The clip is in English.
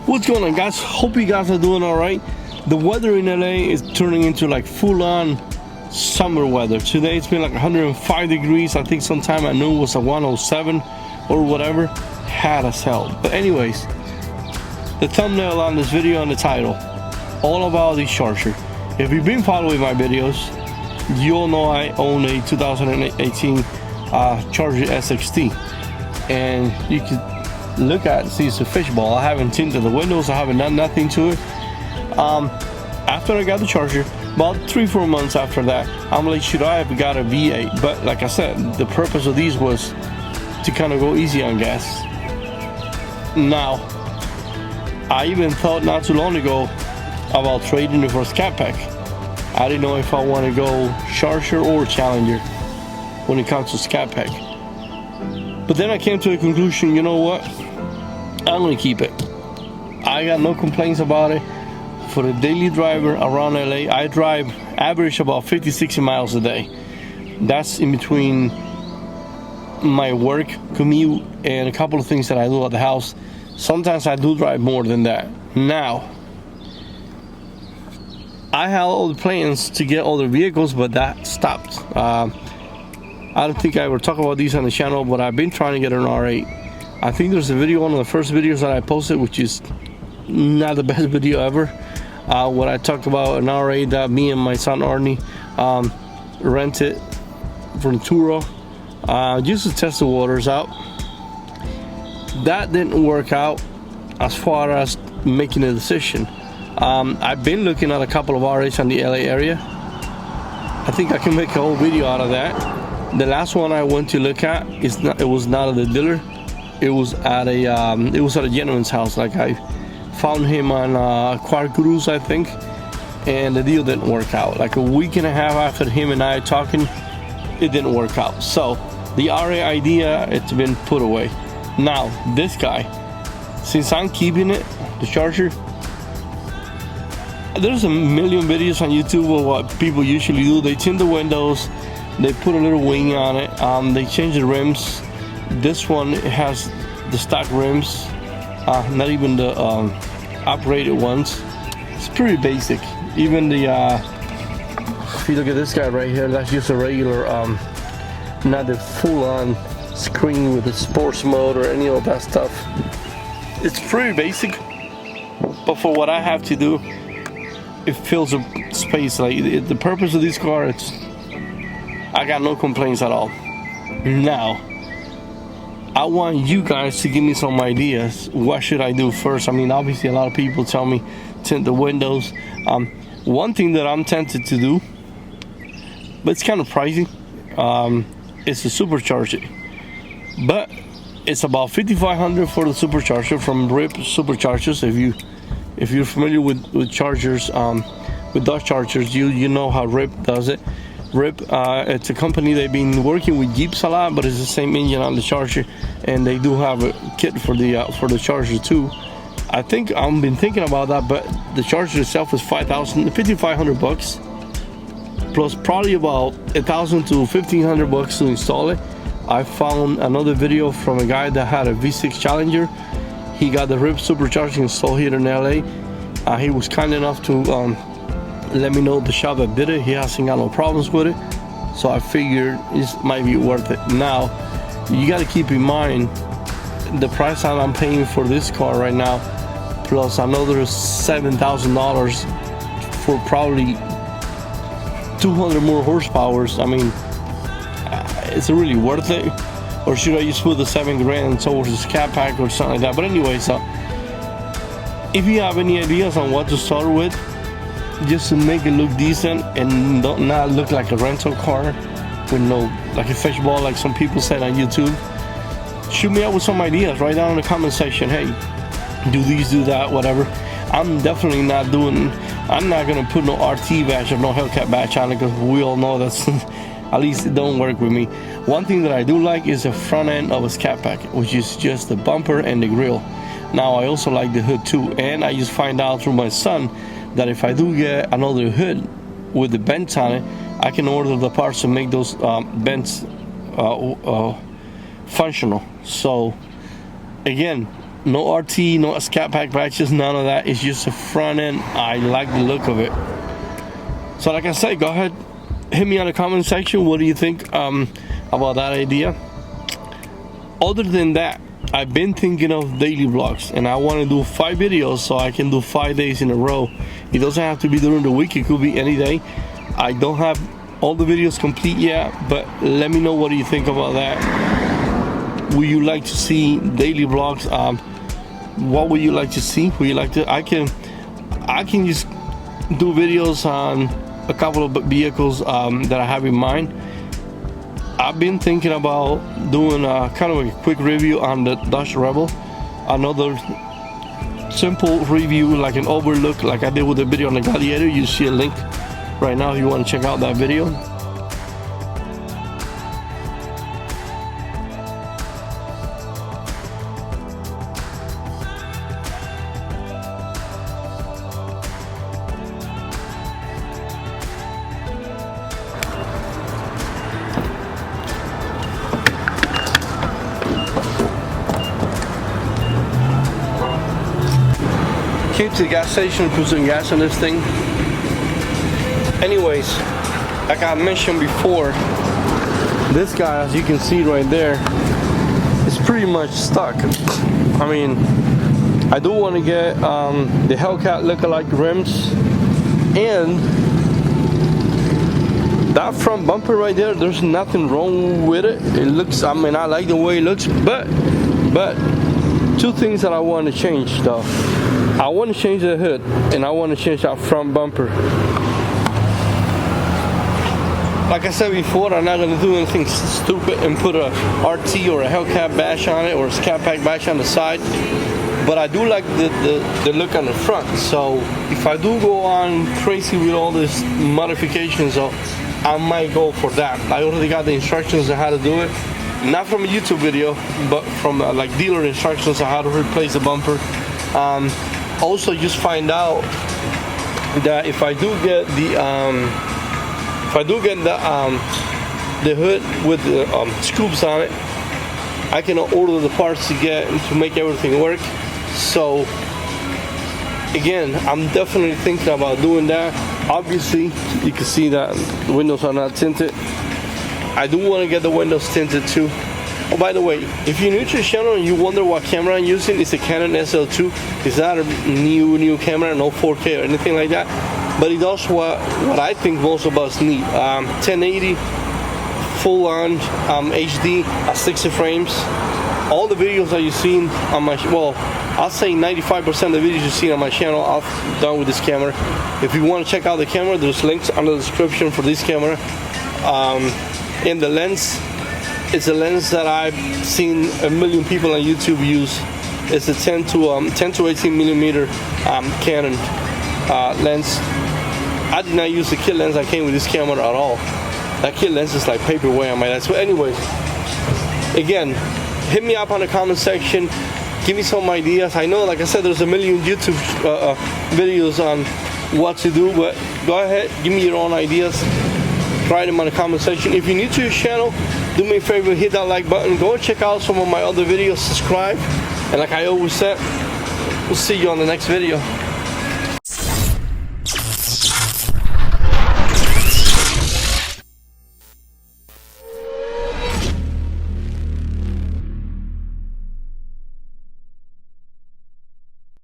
What's going on, guys? Hope you guys are doing all right. The weather in LA is turning into like full-on summer weather. Today it's been like 105 degrees. I think sometime I knew it was a 107 or whatever. Hot as hell. But anyways, the thumbnail on this video and the title, all about this Charger. If you've been following my videos, you all know I own a 2018 Charger SXT, and you can look at see it's a fishbowl. I haven't tinted the windows, I haven't done nothing to it. After I got the Charger, about 3-4 months after that, I'm like, should I have got a V8? But like I said, the purpose of these was to kind of go easy on gas. Now, I even thought not too long ago about trading it for a Scat Pack. I didn't know if I want to go Charger or Challenger when it comes to Scat Pack. But then I came to the conclusion, you know what? I'm gonna keep it. I got no complaints about it. For the daily driver around LA, I drive average about 50-60 miles a day. That's in between my work commute and a couple of things that I do at the house. Sometimes I do drive more than that. Now, I had all the plans to get other vehicles, but that stopped. I don't think I ever talk about these on the channel, but I've been trying to get an R8. I think there's a video, one of the first videos that I posted, which is not the best video ever, when I talked about an R8 that me and my son Arnie rented from Turo, just to test the waters out. That didn't work out as far as making a decision. I've been looking at a couple of R8s in the LA area. I think I can make a whole video out of that. The last one I went to look at it was not at the dealer. It was at a gentleman's house. Like, I found him on Quad Cruise, I think, and the deal didn't work out. Like a week and a half after him and I talking, it didn't work out. So the R8 idea, it's been put away. Now this guy, since I'm keeping it, the Charger, there's a million videos on YouTube of what people usually do. They tint the windows, they put a little wing on it, they change the rims. This one has the stock rims, not even the upgraded ones. It's pretty basic. Even the if you look at this guy right here, that's just a regular, not the full-on screen with the sports mode or any of that stuff. It's pretty basic, but for what I have to do, it fills up space. Like, the purpose of this car, I got no complaints at all. Now, I want you guys to give me some ideas. What should I do first? I mean, obviously a lot of people tell me tint the windows. One thing that I'm tempted to do, but it's kind of pricey, is to supercharge it. But it's about $5,500 for the supercharger from RIP Superchargers. If you're familiar with Chargers, with Dodge Chargers, you know how RIP does it. RIP, it's a company they've been working with Jeeps a lot, but it's the same engine on the Charger, and they do have a kit for the Charger too. I think I've been thinking about that, but the Charger itself is $5,500 plus probably about $1,000 to $1,500 to install it. I found another video from a guy that had a V6 Challenger. He got the RIP supercharger installed here in LA. He was kind enough to let me know the shop that did it. He hasn't got no problems with it, so I figured it might be worth it. Now, you got to keep in mind the price that I'm paying for this car right now, plus another $7,000 for probably 200 more horsepower. I mean, is it really worth it? Or should I just put the $7 grand towards the Scat Pack or something like that? But anyway, so if you have any ideas on what to start with, just to make it look decent and not look like a rental car with no, like a fishbowl, like some people said on YouTube, shoot me out with some ideas right down in the comment section. Hey, do these, do that, whatever. I'm definitely not doing, I'm not gonna put no RT badge or no Hellcat badge on it, because we all know that's at least it don't work with me. One thing that I do like is the front end of a Scat Pack, which is just the bumper and the grill. Now, I also like the hood too, and I just find out through my son that if I do get another hood with the vents on it, I can order the parts to make those vents functional. So again, No RT, no scat pack patches, none of that. It's just a front end. I like the look of it. So like I said, go ahead, hit me on the comment section. What do you think about that idea? Other than that, I've been thinking of daily vlogs, and I want to do 5 videos so I can do 5 days in a row. It doesn't have to be during the week, it could be any day. I don't have all the videos complete yet, but let me know what do you think about that. Would you like to see daily vlogs? What would you like to see? Would you like to? I can just do videos on a couple of vehicles that I have in mind. I've been thinking about doing kind of a quick review on the Dodge Rebel. Another simple review, like an overlook, like I did with the video on the Gladiator. You see a link right now if you want to check out that video. Came to the gas station, put some gas on this thing. Anyways, like I mentioned before, this guy, as you can see right there, is pretty much stuck. I mean, I do want to get the Hellcat lookalike rims, and that front bumper right there, there's nothing wrong with it. It looks, I mean, I like the way it looks, but 2 things that I want to change though. I want to change the hood, and I want to change that front bumper. Like I said before, I'm not going to do anything stupid and put a RT or a Hellcat bash on it, or a Scat Pack bash on the side. But I do like the look on the front. So if I do go on crazy with all these modifications, so I might go for that. I already got the instructions on how to do it. Not from a YouTube video, but from like dealer instructions on how to replace the bumper. Also, just find out that if I do get the hood with the scoops on it, I can order the parts to make everything work. So again, I'm definitely thinking about doing that. Obviously, you can see that the windows are not tinted. I do want to get the windows tinted too. Oh, by the way, if you're new to the channel and you wonder what camera I'm using, it's a Canon SL2. It's not a new camera, no 4K or anything like that. But it does what I think most of us need. 1080, full on HD at 60 frames. All the videos that you've seen on my, well, I'll say 95% of the videos you've seen on my channel, I've done with this camera. If you want to check out the camera, there's links under the description for this camera. And the lens, it's a lens that I've seen a million people on YouTube use. It's a 10 to 18 millimeter Canon lens. I did not use the kit lens that came with this camera at all. That kit lens is like paperweight on my lens. But anyways, again, hit me up on the comment section. Give me some ideas. I know, like I said, there's a million YouTube videos on what to do, but go ahead, give me your own ideas. Write them on the comment section. If you're new to your channel, do me a favor, hit that like button. Go and check out some of my other videos, subscribe, and like I always said, we'll see you on the next video.